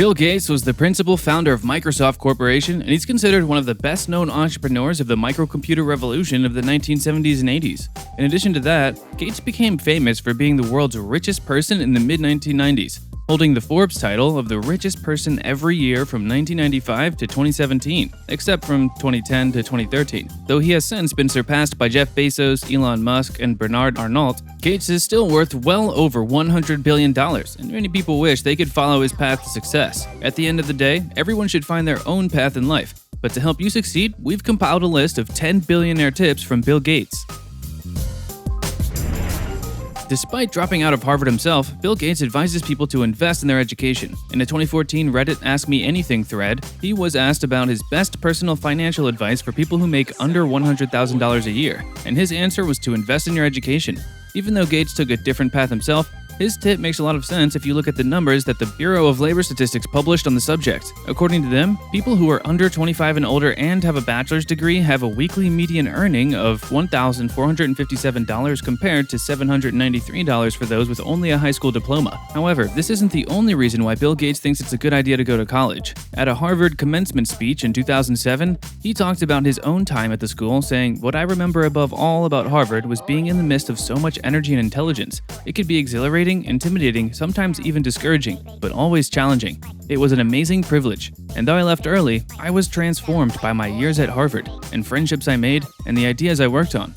Bill Gates was the principal founder of Microsoft Corporation, and he's considered one of the best-known entrepreneurs of the microcomputer revolution of the 1970s and 80s. In addition to that, Gates became famous for being the world's richest person in the mid-1990s, holding the Forbes title of the richest person every year from 1995 to 2017, except from 2010 to 2013. Though he has since been surpassed by Jeff Bezos, Elon Musk, and Bernard Arnault, Gates is still worth well over $100 billion, and many people wish they could follow his path to success. At the end of the day, everyone should find their own path in life. But to help you succeed, we've compiled a list of 10 billionaire tips from Bill Gates. Despite dropping out of Harvard himself, Bill Gates advises people to invest in their education. In a 2014 Reddit Ask Me Anything thread, he was asked about his best personal financial advice for people who make under $100,000 a year, and his answer was to invest in your education. Even though Gates took a different path himself, his tip makes a lot of sense if you look at the numbers that the Bureau of Labor Statistics published on the subject. According to them, people who are under 25 and older and have a bachelor's degree have a weekly median earning of $1,457 compared to $793 for those with only a high school diploma. However, this isn't the only reason why Bill Gates thinks it's a good idea to go to college. At a Harvard commencement speech in 2007, he talked about his own time at the school, saying, "What I remember above all about Harvard was being in the midst of so much energy and intelligence. It could be exhilarating, intimidating, sometimes even discouraging, but always challenging. It was an amazing privilege, and though I left early, I was transformed by my years at Harvard, and friendships I made, and the ideas I worked on."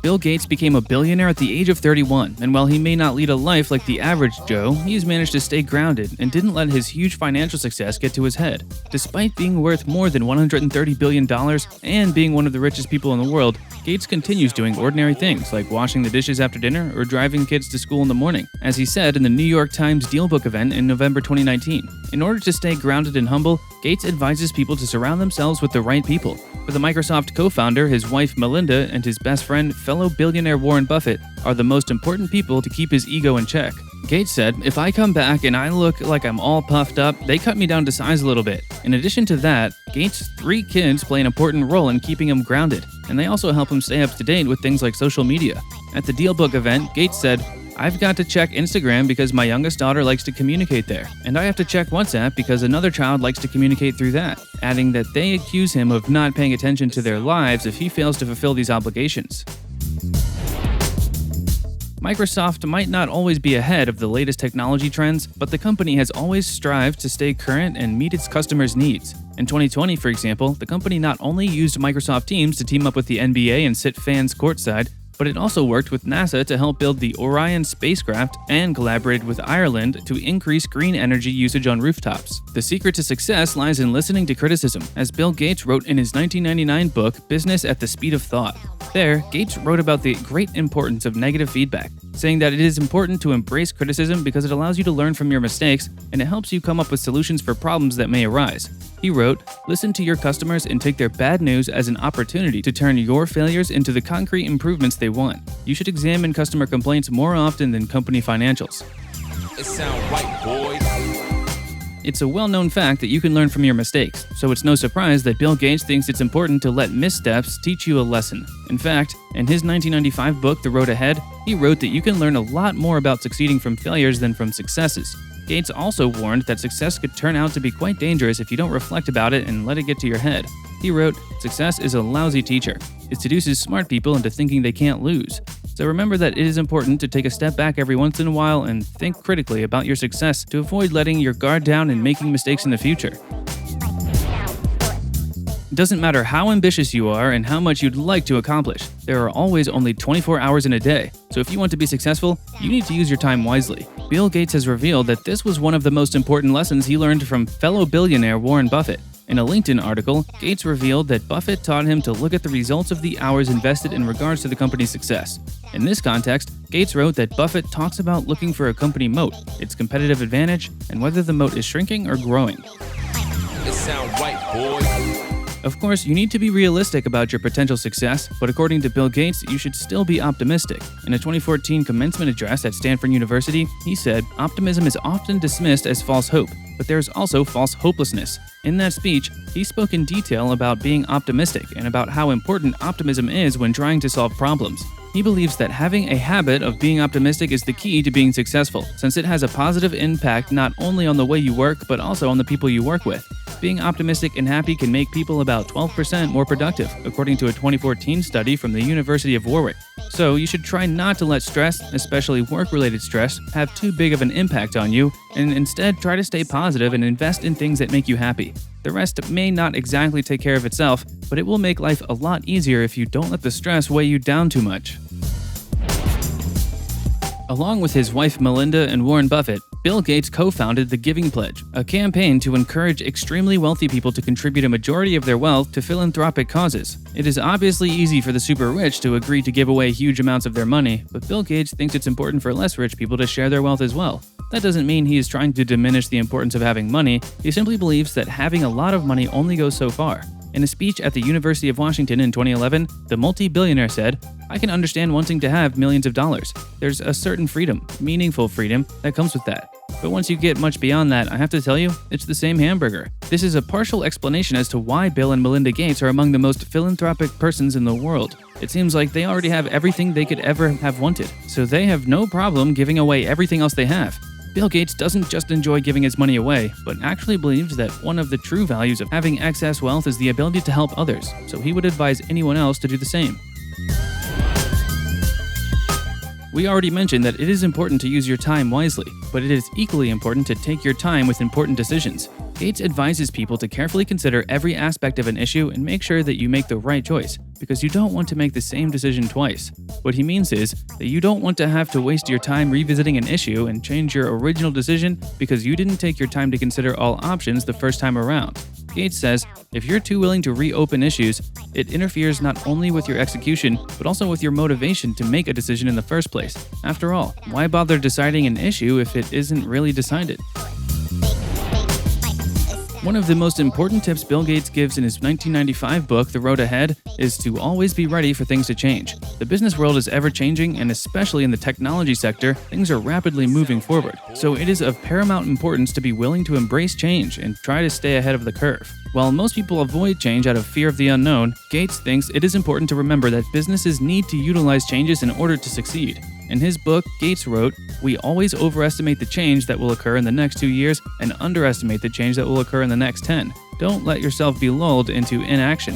Bill Gates became a billionaire at the age of 31, and while he may not lead a life like the average Joe, he's managed to stay grounded and didn't let his huge financial success get to his head. Despite being worth more than $130 billion and being one of the richest people in the world, Gates continues doing ordinary things like washing the dishes after dinner or driving kids to school in the morning, as he said in the New York Times Dealbook event in November 2019. In order to stay grounded and humble, Gates advises people to surround themselves with the right people. For the Microsoft co-founder, his wife Melinda, and his best friend, fellow billionaire Warren Buffett, are the most important people to keep his ego in check. Gates said, "If I come back and I look like I'm all puffed up, they cut me down to size a little bit." In addition to that, Gates' 3 kids play an important role in keeping him grounded, and they also help him stay up to date with things like social media. At the Dealbook event, Gates said, "I've got to check Instagram because my youngest daughter likes to communicate there, and I have to check WhatsApp because another child likes to communicate through that," adding that they accuse him of not paying attention to their lives if he fails to fulfill these obligations. Microsoft might not always be ahead of the latest technology trends, but the company has always strived to stay current and meet its customers' needs. In 2020, for example, the company not only used Microsoft Teams to team up with the NBA and sit fans courtside, but it also worked with NASA to help build the Orion spacecraft and collaborated with Ireland to increase green energy usage on rooftops. The secret to success lies in listening to criticism, as Bill Gates wrote in his 1999 book, Business at the Speed of Thought. There, Gates wrote about the great importance of negative feedback, saying that it is important to embrace criticism because it allows you to learn from your mistakes and it helps you come up with solutions for problems that may arise. He wrote, "Listen to your customers and take their bad news as an opportunity to turn your failures into the concrete improvements they want. You should examine customer complaints more often than company financials." It sound right, boys. It's a well-known fact that you can learn from your mistakes, so it's no surprise that Bill Gates thinks it's important to let missteps teach you a lesson. In fact, in his 1995 book, The Road Ahead, he wrote that you can learn a lot more about succeeding from failures than from successes. Gates also warned that success could turn out to be quite dangerous if you don't reflect about it and let it get to your head. He wrote, "Success is a lousy teacher. It seduces smart people into thinking they can't lose. So remember that it is important to take a step back every once in a while and think critically about your success to avoid letting your guard down and making mistakes in the future." It doesn't matter how ambitious you are and how much you'd like to accomplish. There are always only 24 hours in a day. So if you want to be successful, you need to use your time wisely. Bill Gates has revealed that this was one of the most important lessons he learned from fellow billionaire Warren Buffett. In a LinkedIn article, Gates revealed that Buffett taught him to look at the results of the hours invested in regards to the company's success. In this context, Gates wrote that Buffett talks about looking for a company moat, its competitive advantage, and whether the moat is shrinking or growing. It sound right, boys. Of course, you need to be realistic about your potential success, but according to Bill Gates, you should still be optimistic. In a 2014 commencement address at Stanford University, he said, "Optimism is often dismissed as false hope, but there is also false hopelessness." In that speech, he spoke in detail about being optimistic and about how important optimism is when trying to solve problems. He believes that having a habit of being optimistic is the key to being successful, since it has a positive impact not only on the way you work, but also on the people you work with. Being optimistic and happy can make people about 12% more productive, according to a 2014 study from the University of Warwick. So you should try not to let stress, especially work-related stress, have too big of an impact on you, and instead try to stay positive and invest in things that make you happy. The rest may not exactly take care of itself, but it will make life a lot easier if you don't let the stress weigh you down too much. Along with his wife Melinda and Warren Buffett, Bill Gates co-founded the Giving Pledge, a campaign to encourage extremely wealthy people to contribute a majority of their wealth to philanthropic causes. It is obviously easy for the super rich to agree to give away huge amounts of their money, but Bill Gates thinks it's important for less rich people to share their wealth as well. That doesn't mean he is trying to diminish the importance of having money, he simply believes that having a lot of money only goes so far. In a speech at the University of Washington in 2011, the multi-billionaire said, "I can understand wanting to have millions of dollars. There's a certain freedom, meaningful freedom, that comes with that. But once you get much beyond that, I have to tell you, it's the same hamburger." This is a partial explanation as to why Bill and Melinda Gates are among the most philanthropic persons in the world. It seems like they already have everything they could ever have wanted, so they have no problem giving away everything else they have. Bill Gates doesn't just enjoy giving his money away, but actually believes that one of the true values of having excess wealth is the ability to help others, so he would advise anyone else to do the same. We already mentioned that it is important to use your time wisely, but it is equally important to take your time with important decisions. Gates advises people to carefully consider every aspect of an issue and make sure that you make the right choice, because you don't want to make the same decision twice. What he means is that you don't want to have to waste your time revisiting an issue and change your original decision because you didn't take your time to consider all options the first time around. Gates says, if you're too willing to reopen issues, it interferes not only with your execution, but also with your motivation to make a decision in the first place. After all, why bother deciding an issue if it isn't really decided? One of the most important tips Bill Gates gives in his 1995 book, The Road Ahead, is to always be ready for things to change. The business world is ever-changing, and especially in the technology sector, things are rapidly moving forward. So it is of paramount importance to be willing to embrace change and try to stay ahead of the curve. While most people avoid change out of fear of the unknown, Gates thinks it is important to remember that businesses need to utilize changes in order to succeed. In his book, Gates wrote, "We always overestimate the change that will occur in the next 2 years and underestimate the change that will occur in the next 10. Don't let yourself be lulled into inaction."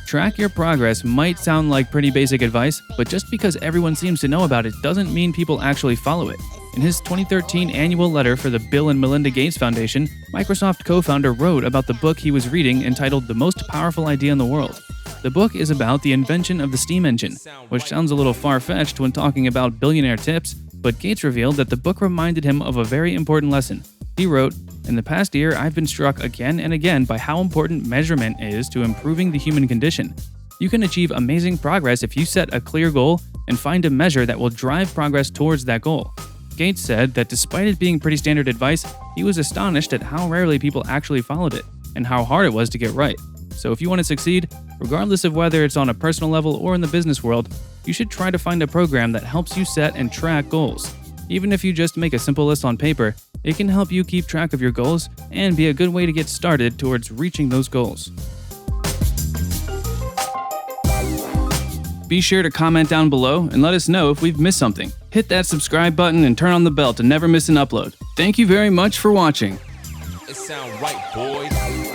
Track your progress might sound like pretty basic advice, but just because everyone seems to know about it doesn't mean people actually follow it. In his 2013 annual letter for the Bill and Melinda Gates Foundation, Microsoft co-founder wrote about the book he was reading entitled The Most Powerful Idea in the World. The book is about the invention of the steam engine, which sounds a little far-fetched when talking about billionaire tips, but Gates revealed that the book reminded him of a very important lesson. He wrote, "In the past year, I've been struck again and again by how important measurement is to improving the human condition. You can achieve amazing progress if you set a clear goal and find a measure that will drive progress towards that goal." Gates said that despite it being pretty standard advice, he was astonished at how rarely people actually followed it, and how hard it was to get right. So if you want to succeed, regardless of whether it's on a personal level or in the business world, you should try to find a program that helps you set and track goals. Even if you just make a simple list on paper, it can help you keep track of your goals and be a good way to get started towards reaching those goals. Be sure to comment down below and let us know if we've missed something. Hit that subscribe button and turn on the bell to never miss an upload. Thank you very much for watching. It sound right, boys.